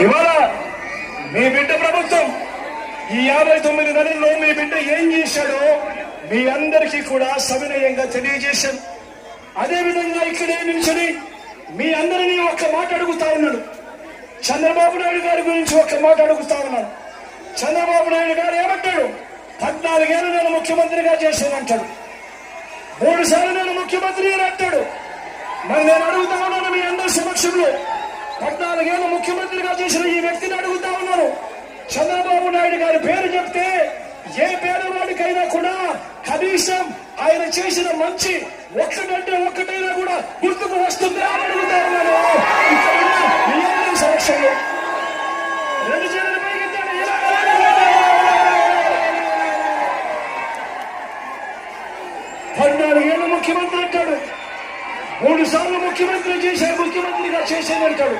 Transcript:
ఇవాళ మీ బిడ్డ ప్రభుత్వం ఈ 59 నెలల్లో మీ బిడ్డ ఏం చేశాడో మీ అందరికీ కూడా సవినయంగా తెలియజేశాను. అదేవిధంగా ఇక్కడే నిల్చుని మీ అందరినీ ఒక్క మాట అడుగుతా ఉన్నాను. చంద్రబాబు నాయుడు గారి గురించి ఒక్క మాట అడుగుతా ఉన్నాను. చంద్రబాబు నాయుడు గారు ఏమంటాడు? 14 ఏళ్ళు నేను ముఖ్యమంత్రిగా చేశానంటాడు. 3 సార్లు నేను ముఖ్యమంత్రి అని అంటాడు. మరి నేను అడుగుతా ఉన్నాను మీ అందరి సమక్షంలో, 14 ఏళ్ళు ముఖ్యమంత్రిగా చేసిన ఈ వ్యక్తిని అడుగుతా ఉన్నాను. చంద్రబాబు నాయుడు గారి పేరు చెప్తే ఏ పేదవాడికైనా కూడా కనీసం ఆయన చేసిన మంచి ఒక్కటంటే ఒక్కటైనా కూడా గుర్తుకు వస్తుంది అని అడుగుతా ఉన్నాను. ఇక్కడ మీ అందరి సమక్షంలో 2 చేతులు పైకెత్తండి. 14 ఏళ్ళు ముఖ్యమంత్రి అంటాడు. 3 సార్లు ముఖ్యమంత్రిగా చేశానంటాడు.